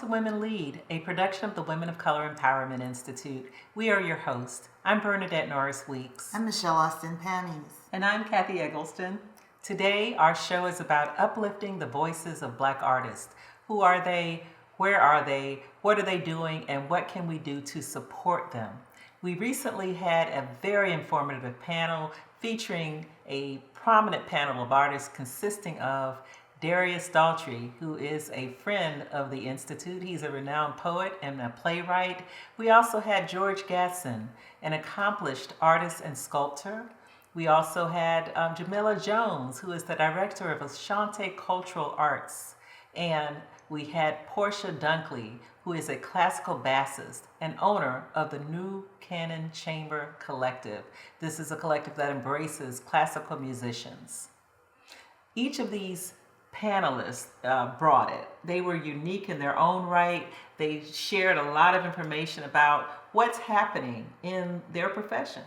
Women Lead, a production of the Women of Color Empowerment Institute. We are your hosts. I'm Bernadette Norris Weeks. I'm Michelle Austin Pannies. And I'm Kathy Eggleston. Today, our show is about uplifting the voices of Black artists. Who are they? Where are they? What are they doing? And what can we do to support them? We recently had a very informative panel featuring a prominent panel of artists consisting of Darius Daughtry, who is a friend of the Institute. He's a renowned poet and a playwright. We also had George Gadson, an accomplished artist and sculptor. We also had Jemilah Jones, who is the director of Ashanti Cultural Arts. And we had Portia Dunkley, who is a classical bassist and owner of the New Canon Chamber Collective. This is a collective that embraces classical musicians. Each of these panelists brought it. They were unique in their own right. They shared a lot of information about what's happening in their profession.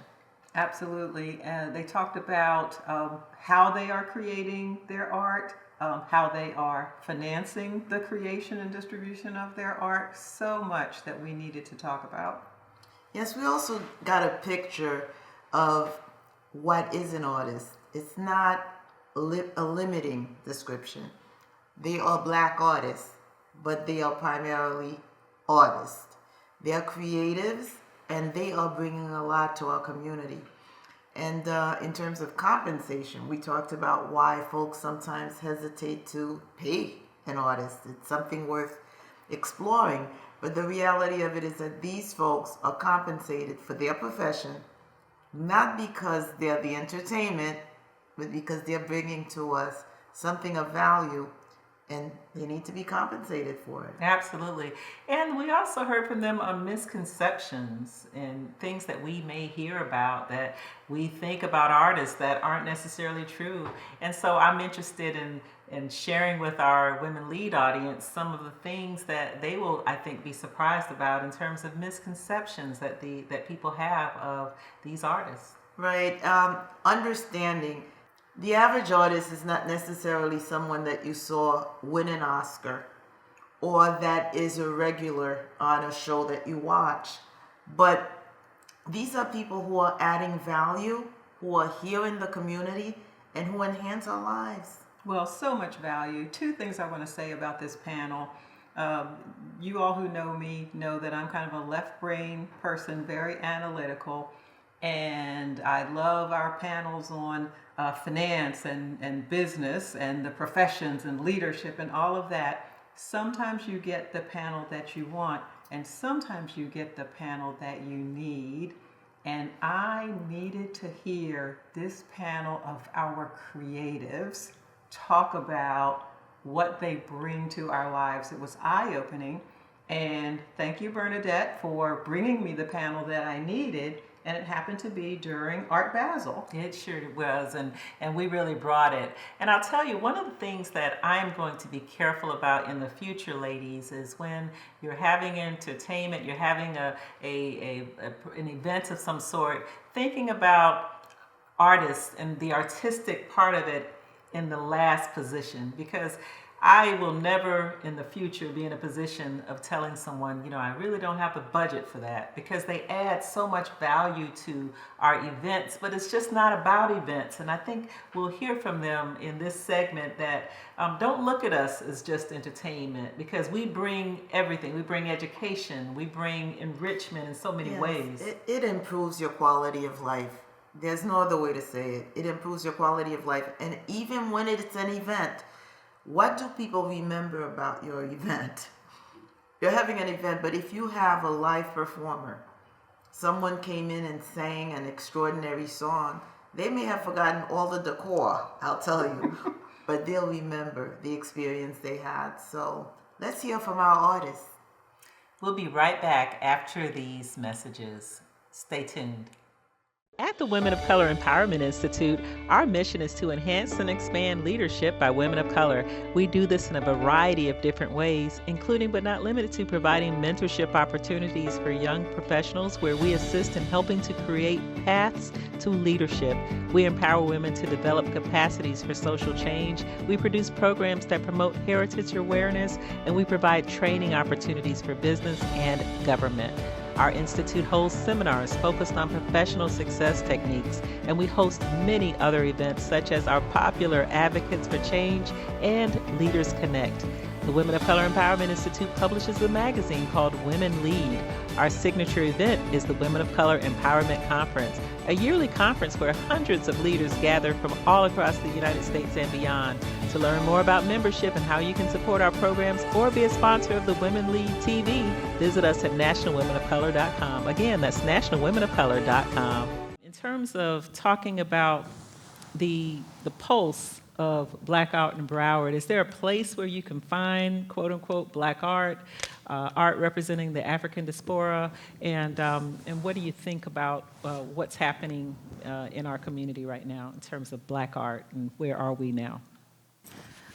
Absolutely. And they talked about how they are creating their art, how they are financing the creation and distribution of their art. So much that we needed to talk about. Yes, we also got a picture of what is an artist. It's not a limiting description. They are Black artists, but they are primarily artists. They are creatives, and they are bringing a lot to our community. And in terms of compensation, we talked about why folks sometimes hesitate to pay an artist. It's something worth exploring. But the reality of it is that these folks are compensated for their profession, not because they're the entertainment, but because they're bringing to us something of value, and they need to be compensated for it. Absolutely. And we also heard from them on misconceptions and things that we may hear about that we think about artists that aren't necessarily true. And so I'm interested in sharing with our Women Lead audience some of the things that they will, I think, be surprised about in terms of misconceptions that people have of these artists. Right. Understanding the average artist is not necessarily someone that you saw win an Oscar or that is a regular on a show that you watch. But these are people who are adding value, who are here in the community, and who enhance our lives. Well, so much value. Two things I want to say about this panel. You all who know me know that I'm kind of a left brain person, very analytical. And I love our panels on finance and business and the professions and leadership and all of that. Sometimes you get the panel that you want, and sometimes you get the panel that you need. And I needed to hear this panel of our creatives talk about what they bring to our lives. It was eye-opening. And thank you, Bernadette, for bringing me the panel that I needed. And it happened to be during Art Basel. It sure was, and we really brought it. And I'll tell you, one of the things that I'm going to be careful about in the future, ladies, is when you're having entertainment, you're having an event of some sort, thinking about artists and the artistic part of it in the last position, because I will never in the future be in a position of telling someone, I really don't have the budget for that, because they add so much value to our events, but it's just not about events. And I think we'll hear from them in this segment that don't look at us as just entertainment, because we bring everything. We bring education, we bring enrichment in so many ways. It improves your quality of life. There's no other way to say it. It improves your quality of life. And even when it's an event, what do people remember about your event? You're having an event, but if you have a live performer, someone came in and sang an extraordinary song, they may have forgotten all the decor, I'll tell you, but they'll remember the experience they had. So let's hear from our artists. We'll be right back after these messages. Stay tuned. At the Women of Color Empowerment Institute, our mission is to enhance and expand leadership by women of color. We do this in a variety of different ways, including but not limited to providing mentorship opportunities for young professionals where we assist in helping to create paths to leadership. We empower women to develop capacities for social change. We produce programs that promote heritage awareness, and we provide training opportunities for business and government. Our institute holds seminars focused on professional success techniques, and we host many other events such as our popular Advocates for Change and Leaders Connect. The Women of Color Empowerment Institute publishes a magazine called Women Lead. Our signature event is the Women of Color Empowerment Conference, a yearly conference where hundreds of leaders gather from all across the United States and beyond. To learn more about membership and how you can support our programs or be a sponsor of the Women Lead TV, visit us at nationalwomenofcolor.com. Again, that's nationalwomenofcolor.com. In terms of talking about the pulse of Black art in Broward, is there a place where you can find quote-unquote Black art, art representing the African diaspora, and what do you think about what's happening in our community right now in terms of Black art, and where are we now?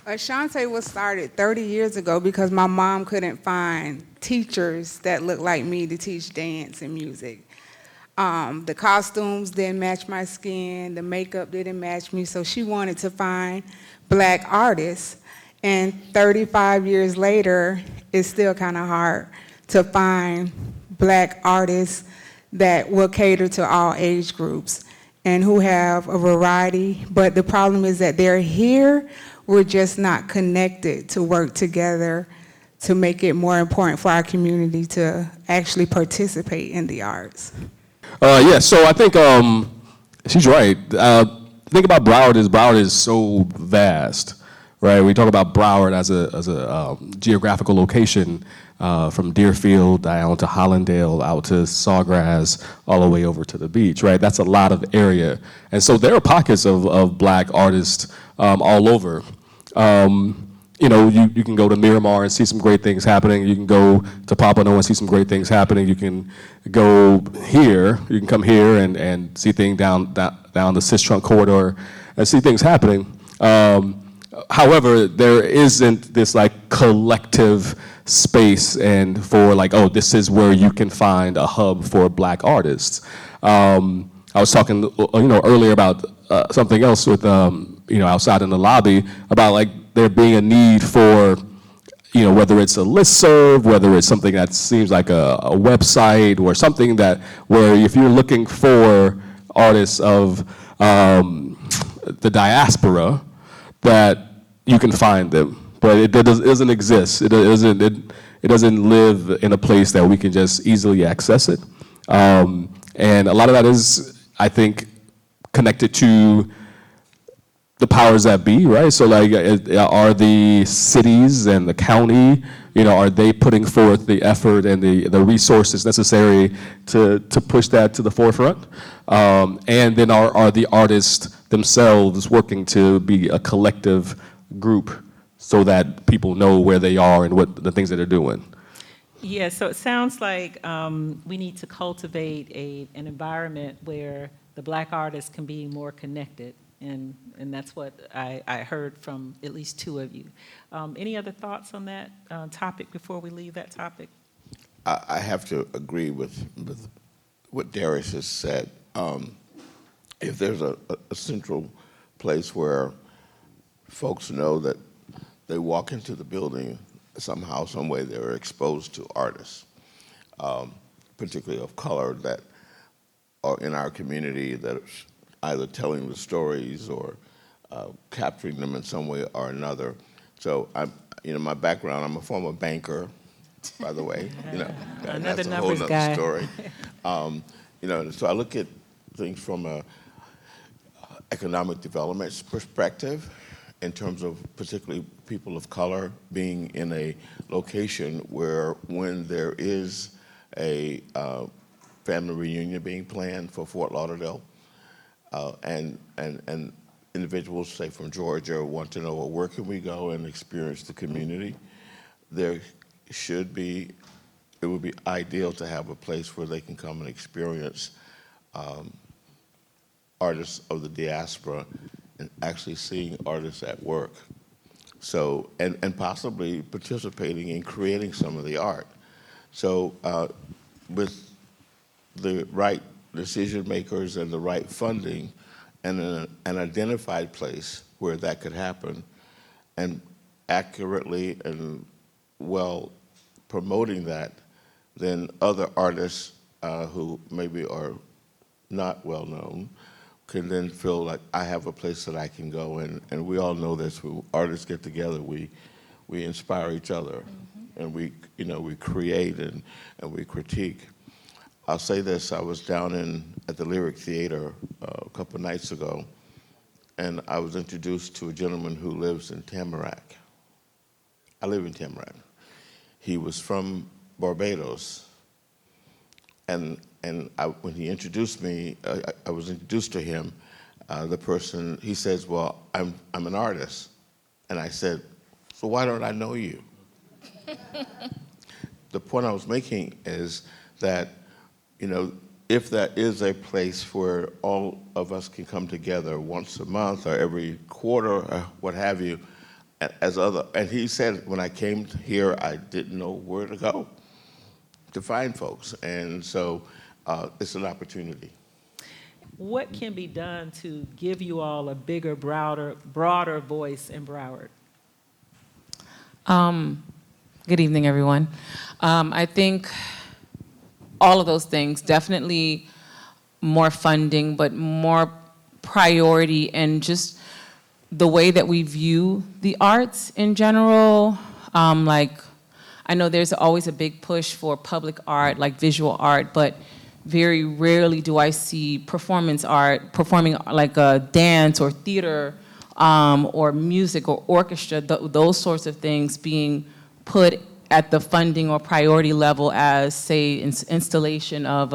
Ashante was started 30 years ago because my mom couldn't find teachers that looked like me to teach dance and music. The costumes didn't match my skin, the makeup didn't match me, so she wanted to find Black artists. And 35 years later, it's still kind of hard to find Black artists that will cater to all age groups and who have a variety. But the problem is that they're here, we're just not connected to work together to make it more important for our community to actually participate in the arts. Yeah, so I think she's right. The thing about Broward is so vast, right? We talk about Broward as a geographical location from Deerfield down to Hollandale, out to Sawgrass, all the way over to the beach, right? That's a lot of area. And so there are pockets of Black artists all over. You know, you can go to Miramar and see some great things happening. You can go to Pompano and see some great things happening. You can go here, you can come here and see things down the Cis-Trunk corridor and see things happening. However, there isn't this like collective space and for like, oh, this is where you can find a hub for Black artists. I was talking, earlier about something else with, outside in the lobby about like there being a need for, whether it's a listserv, whether it's something that seems like a website or something that where if you're looking for artists of the diaspora, that you can find them, but it doesn't exist. It doesn't live in a place that we can just easily access it, and a lot of that is, I think, connected to the powers that be, right? So like, are the cities and the county, are they putting forth the effort and the resources necessary to push that to the forefront? And then are the artists themselves working to be a collective group so that people know where they are and what the things that they're doing? Yeah, so it sounds like we need to cultivate an environment where the Black artists can be more connected. And that's what I heard from at least two of you. Any other thoughts on that topic before we leave that topic? I have to agree with what Darius has said. If there's a central place where folks know that they walk into the building, somehow, some way they're exposed to artists, particularly of color, that are in our community, that are either telling the stories or capturing them in some way or another. So my background, I'm a former banker, by the way. Another that's a whole numbers other guy. story. So I look at things from a economic development perspective, in terms of particularly people of color being in a location where, when there is a family reunion being planned for Fort Lauderdale, and individuals, say from Georgia, want to know, well, where can we go and experience the community? There should be, it would be ideal to have a place where they can come and experience artists of the diaspora and actually seeing artists at work. So, and possibly participating in creating some of the art. So with the right decision makers and the right funding and an identified place where that could happen, and accurately and well promoting that, then other artists who maybe are not well known can then feel like I have a place that I can go, and we all know this. When artists get together, we inspire each other, and we create and we critique. I'll say this: I was down at the Lyric Theater a couple nights ago, and I was introduced to a gentleman who lives in Tamarack. I live in Tamarack. He was from Barbados, and when he introduced me, I was introduced to him. The person, he says, "Well, I'm an artist," and I said, "So why don't I know you?" The point I was making is that, if there is a place where all of us can come together once a month or every quarter or what have you, and he said, when I came here, I didn't know where to go to find folks, and so it's an opportunity. What can be done to give you all a bigger, broader voice in Broward? Good evening, everyone. I think all of those things, definitely more funding, but more priority and just the way that we view the arts in general. I know there's always a big push for public art, like visual art, but very rarely do I see performance art, performing like a dance or theater or music or orchestra, those sorts of things being put at the funding or priority level as, say, installation of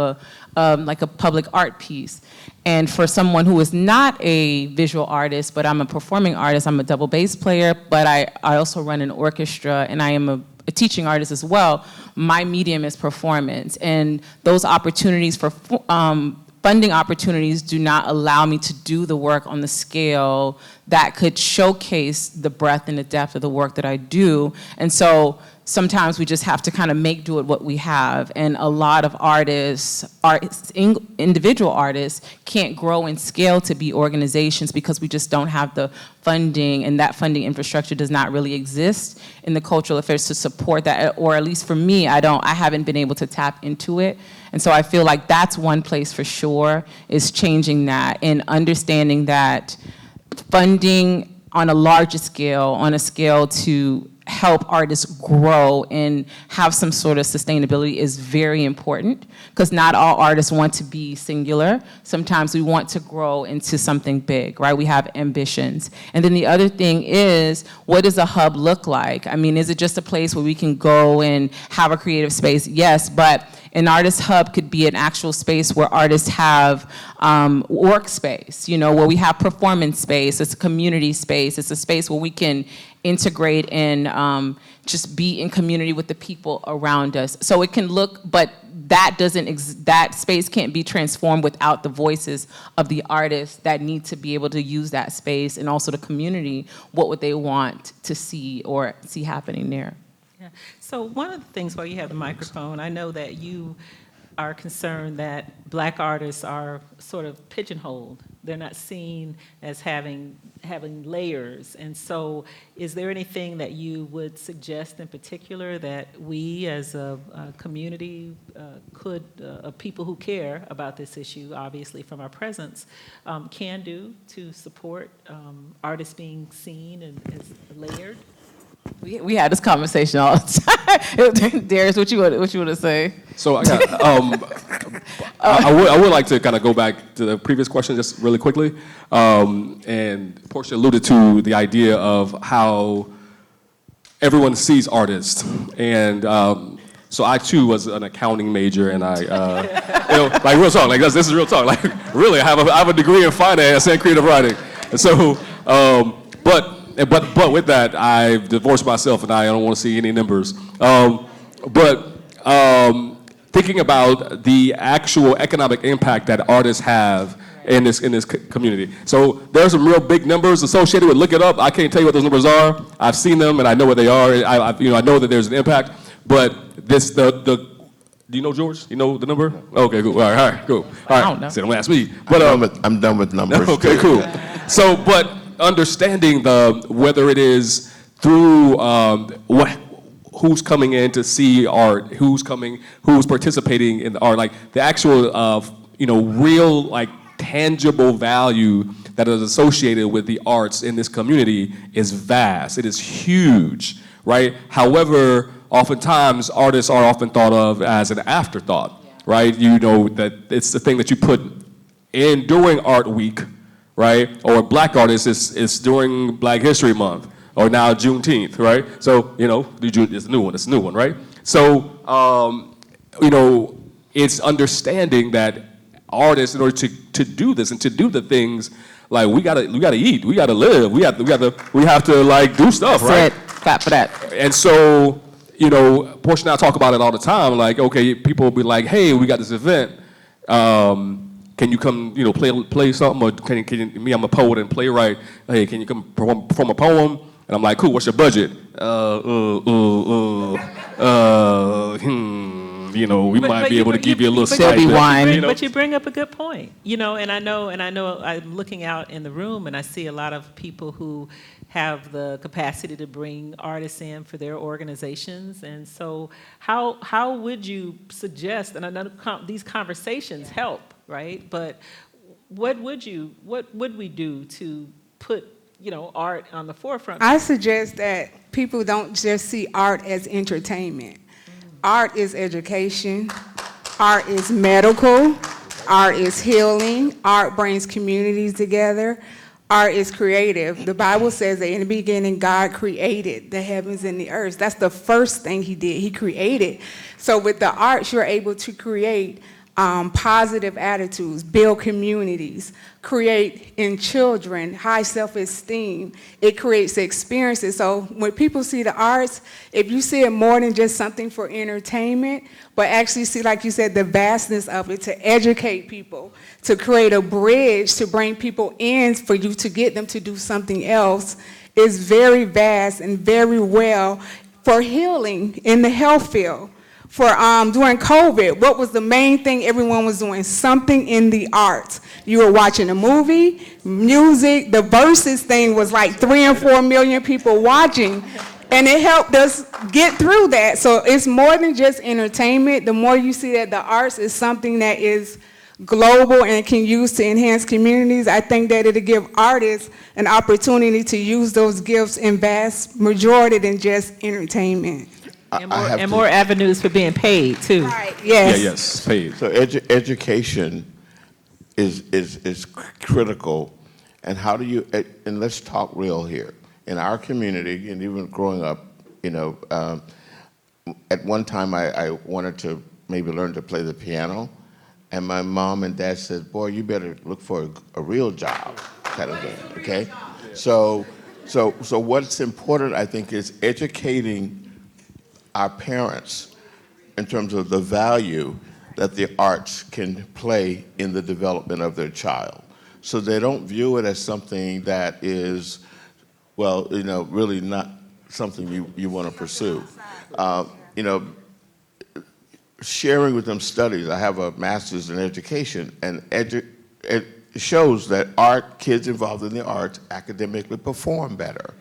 like a public art piece. And for someone who is not a visual artist, but I'm a performing artist, I'm a double bass player, but I also run an orchestra, and I am a teaching artist as well. My medium is performance, and those opportunities for funding opportunities do not allow me to do the work on the scale that could showcase the breadth and the depth of the work that I do. And so sometimes we just have to kind of make do with what we have. And a lot of individual artists can't grow and scale to be organizations because we just don't have the funding, and that funding infrastructure does not really exist in the cultural affairs to support that, or at least for me, I haven't been able to tap into it. And so I feel like that's one place for sure, is changing that and understanding that funding on a larger scale, on a scale to help artists grow and have some sort of sustainability is very important, because not all artists want to be singular. Sometimes we want to grow into something big, right? We have ambitions. And then the other thing is, what does a hub look like? I mean, is it just a place where we can go and have a creative space? Yes, but an artist hub could be an actual space where artists have workspace, where we have performance space. It's a community space. It's a space where we can integrate and just be in community with the people around us. So it can look, but that space can't be transformed without the voices of the artists that need to be able to use that space, and also the community. What would they want to see happening there? Yeah. So one of the things, while you have the microphone, I know that you are concerned that Black artists are sort of pigeonholed. They're not seen as having layers. And so is there anything that you would suggest in particular that we as a community of people who care about this issue, obviously from our presence, can do to support artists being seen and as layered? We had this conversation all the time. Darius, what you want to say? So I got, I would like to kind of go back to the previous question just really quickly. And Portia alluded to the idea of how everyone sees artists. And so I too was an accounting major, and I, like real talk, like this is real talk. Like really, I have a degree in finance and creative writing. And so, but with that, I've divorced myself, and I don't want to see any numbers. Thinking about the actual economic impact that artists have in this community. So there's some real big numbers associated with. Look it up. I can't tell you what those numbers are. I've seen them and I know what they are. I know that there's an impact. But do you know, George? You know the number? Okay, cool. All right, cool. All right. don't know. So don't ask me. But I'm done with numbers. okay, too. cool. So, but understanding whether it is through who's coming in to see art, who's participating in the art, like the actual real like tangible value that is associated with the arts in this community is vast. It is huge, right? However, oftentimes artists are often thought of as an afterthought, right? You know that it's the thing that you put in during Art Week, right? Or Black artists, it's during Black History Month, or now Juneteenth, right? So, it's a new one, right? So, it's understanding that artists, in order to do this and to do the things, like we gotta eat, we gotta live, we have to like do stuff, right? Clap for that. And so, Portia and I talk about it all the time. Like, okay, people will be like, hey, we got this event. Can you come, play something? Or me, I'm a poet and playwright. Hey, can you come perform a poem? And I'm like, cool, what's your budget? We might be able to give you a little stipend. But you bring up a good point, and I know I'm looking out in the room and I see a lot of people who have the capacity to bring artists in for their organizations. And so how would you suggest, and I know these conversations help, right? But what would we do to put art on the forefront? I suggest that people don't just see art as entertainment. Art is education, art is medical, art is healing, art brings communities together, art is creative. The Bible says that in the beginning God created the heavens and the earth. That's the first thing he did, he created. So with the arts, you're able to create positive attitudes, build communities, create in children high self-esteem. It creates experiences. So when people see the arts, if you see it more than just something for entertainment, but actually see, like you said, the vastness of it, to educate people, to create a bridge, to bring people in for you to get them to do something else, is very vast and very well for healing in the health field. For during COVID, what was the main thing everyone was doing? Something in the arts. You were watching a movie, music. The Versus thing was like 3 and 4 million people watching, and it helped us get through that. So it's more than just entertainment. The more you see that the arts is something that is global and can use to enhance communities, I think that it'll give artists an opportunity to use those gifts in vast majority than just entertainment. And more avenues for being paid too. Right. Yes. Yeah, yes, paid. So education is critical, and how do you? And let's talk real here. In our community, and even growing up, at one time I wanted to maybe learn to play the piano, and my mom and dad said, "Boy, you better look for a real job," kind of thing. Okay, so what's important, I think, is educating our parents in terms of the value that the arts can play in the development of their child. So they don't view it as something that is, really not something you want to pursue. Sharing with them studies. I have a master's in education, and it shows that kids involved in the arts academically perform better.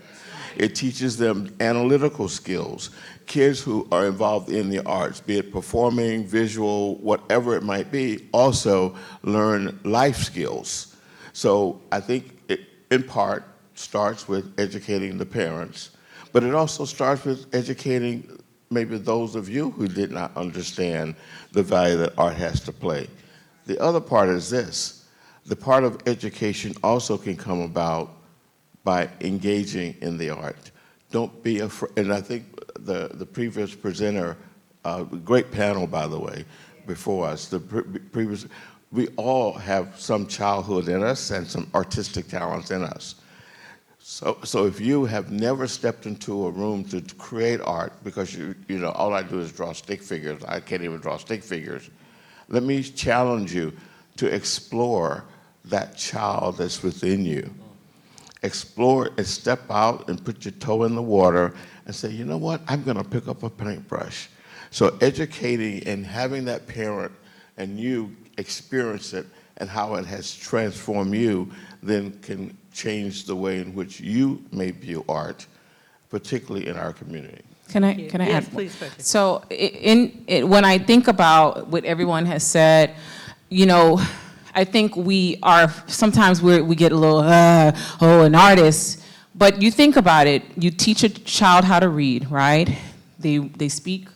It teaches them analytical skills. Kids who are involved in the arts, be it performing, visual, whatever it might be, also learn life skills. So I think it, in part, starts with educating the parents, but it also starts with educating maybe those of you who did not understand the value that art has to play. The other part is this. The part of education also can come about by engaging in the art. Don't be afraid, and I think the previous presenter, great panel, by the way, before us, we all have some childhood in us and some artistic talents in us. So if you have never stepped into a room to create art, because all I do is draw stick figures, I can't even draw stick figures, let me challenge you to explore that child that's within you. Explore and step out and put your toe in the water and say, you know what, I'm going to pick up a paintbrush. So educating and having that parent and you experience it and how it has transformed you then can change the way in which you may view art, particularly in our community. Can I Yes, add? please, Portia. So when I think about what everyone has said, you know, I think sometimes we get a little, an artist. But you think about it, you teach a child how to read, right? They speak.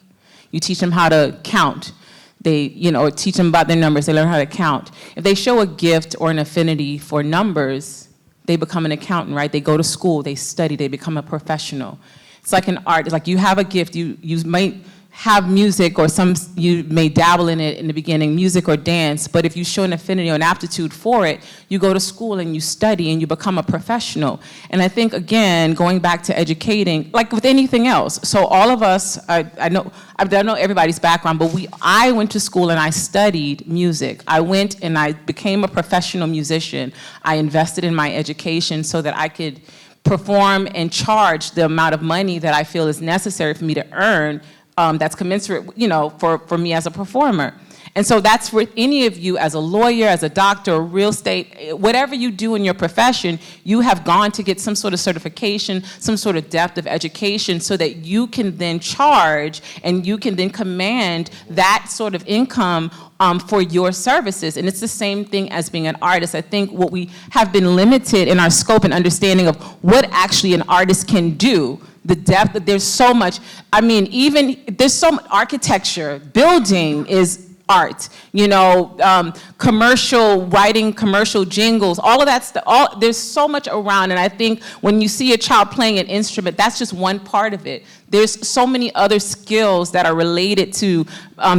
You teach them how to count. They, or teach them about their numbers. They learn how to count. If they show a gift or an affinity for numbers, they become an accountant, right? They go to school, they study, they become a professional. It's like an art. It's like you have a gift. You might have music or you may dabble in it in the beginning, music or dance, but if you show an affinity or an aptitude for it, you go to school and you study and you become a professional. And I think, again, going back to educating, like with anything else, so all of us, I don't know everybody's background, but I went to school and I studied music. I went and I became a professional musician. I invested in my education so that I could perform and charge the amount of money that I feel is necessary for me to earn that's commensurate, for me as a performer. And so that's for any of you as a lawyer, as a doctor, real estate, whatever you do in your profession, you have gone to get some sort of certification, some sort of depth of education so that you can then charge and you can then command that sort of income for your services. And it's the same thing as being an artist. I think what we have been limited in our scope and understanding of what actually an artist can do, the depth, that there's so much, there's so much architecture, building is art, commercial, writing commercial jingles, all of that stuff, there's so much around, and I think when you see a child playing an instrument, that's just one part of it. There's so many other skills that are related to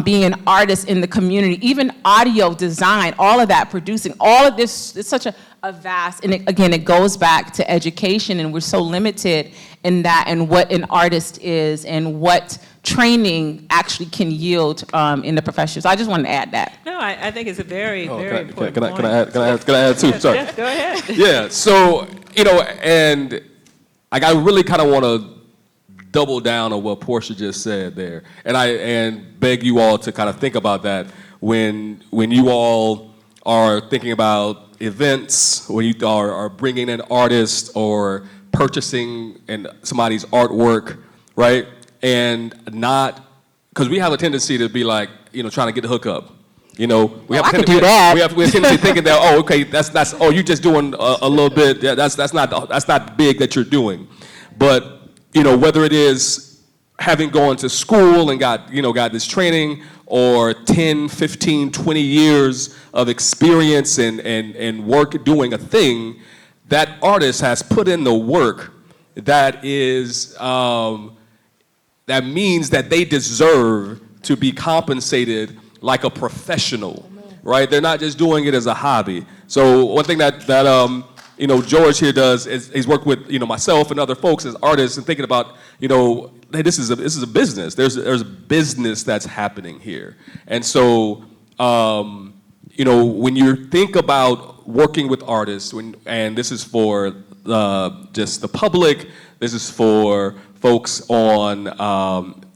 being an artist in the community, even audio design, all of that, producing, all of this, it's such a vast, and it goes back to education, and we're so limited in that, and what an artist is, and what training actually can yield in the profession. So I just wanted to add that. No, I think it's a very important point. Can I add too? Sorry. Yes, go ahead. Yeah, so, and I really kind of want to double down on what Portia just said there. And beg you all to kind of think about that when you all are thinking about events, when you are bringing in artists or purchasing somebody's artwork, right? And not, because we have a tendency to be like, trying to get the hookup. We have a tendency thinking that, oh, okay, you're just doing a little bit. Yeah, that's not big that you're doing. But whether it is having gone to school and got this training, or 10, 15, 20 years of experience and work doing a thing, that artist has put in the work that is. That means that they deserve to be compensated like a professional, right? They're not just doing it as a hobby. So one thing that George here does is he's worked with myself and other folks as artists and thinking about hey, this is a business. There's a business that's happening here, and so when you think about working with artists, and this is for just the public, this is for folks on,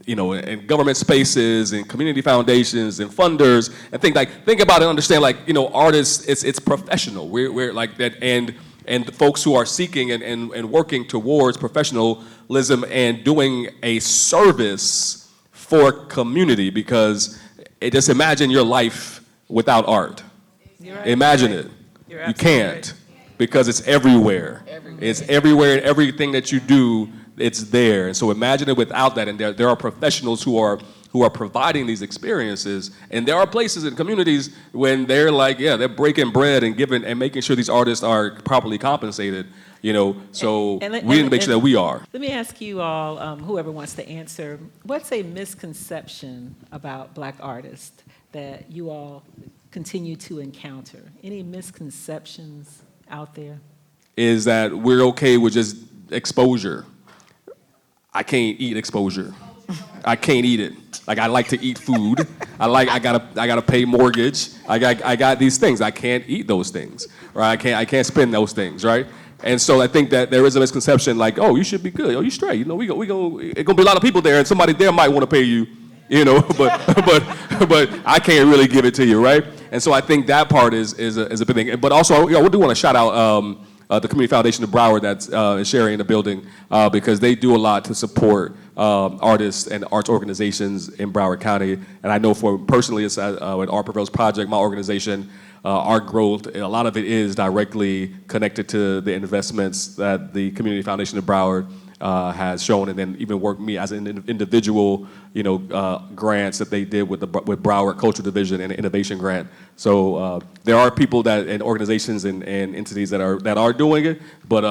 in government spaces and community foundations and funders, and think about it, understand artists, it's professional. We're like that, and the folks who are seeking and working towards professionalism and doing a service for community, because just imagine your life without art. Right. Imagine it. You can't, because it's everywhere. It's everywhere, and everything that you do, it's there. And so imagine it without that. And there are professionals who are providing these experiences. And there are places in communities when they're they're breaking bread and giving and making sure these artists are properly compensated. So we need to make sure that we are. Let me ask you all, whoever wants to answer, what's a misconception about Black artists that you all continue to encounter? Any misconceptions out there? Is that we're okay with just exposure. I can't eat exposure. I can't eat it. Like, I like to eat food. I gotta pay mortgage. I got these things. I can't eat those things, right? I can't spend those things, right? And so I think that there is a misconception like, oh, you should be good. Oh, you straight. You know, it's gonna be a lot of people there, and somebody there might want to pay you, you know, but I can't really give it to you, right? And so I think that part is a big thing. But also, we do want to shout out the Community Foundation of Broward that's sharing in the building because they do a lot to support artists and arts organizations in Broward County. And I know for personally, it's with Art Prevails Project, my organization, our growth, a lot of it is directly connected to the investments that the Community Foundation of Broward has shown, and then even worked me as an individual, grants that they did with Broward Cultural Division and Innovation Grant. So there are people and organizations and entities that are doing it, but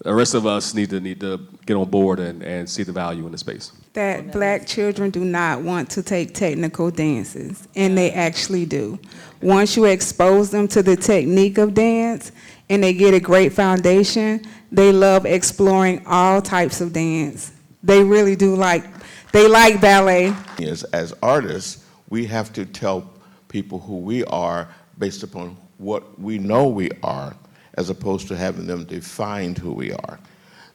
the rest of us need to get on board and see the value in the space. That black children do not want to take technical dances, and they actually do. Once you expose them to the technique of dance and they get a great foundation, they love exploring all types of dance. They really do they like ballet. As artists, we have to tell people who we are based upon what we know we are, as opposed to having them define who we are.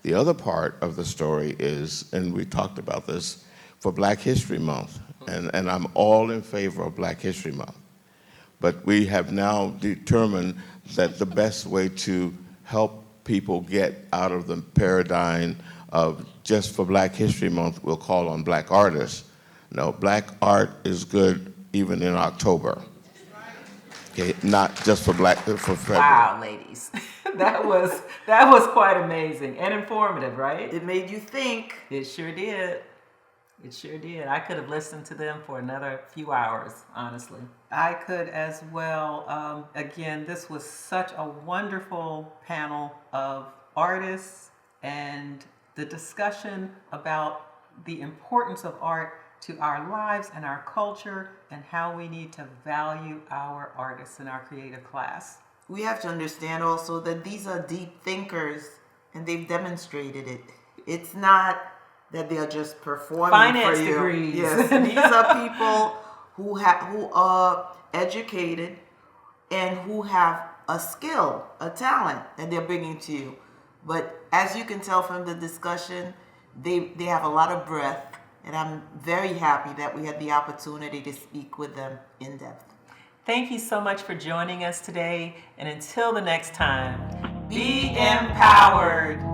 The other part of the story is, and we talked about this, for Black History Month, and I'm all in favor of Black History Month. But we have now determined that the best way to help people get out of the paradigm of just for Black History Month, we'll call on Black artists. No, Black art is good even in October. Okay, not just for February. Wow, ladies. That was quite amazing and informative, right? It made you think. It sure did. It sure did. I could have listened to them for another few hours, honestly. I could as well. Again, this was such a wonderful panel of artists, and the discussion about the importance of art to our lives and our culture, and how we need to value our artists and our creative class. We have to understand also that these are deep thinkers, and they've demonstrated it. It's not that they are just performing Finance for you. degrees. Yes, these are people who are educated and who have a skill, a talent that they're bringing to you. But as you can tell from the discussion, they have a lot of breadth, and I'm very happy that we had the opportunity to speak with them in depth. Thank you so much for joining us today, and until the next time, be empowered.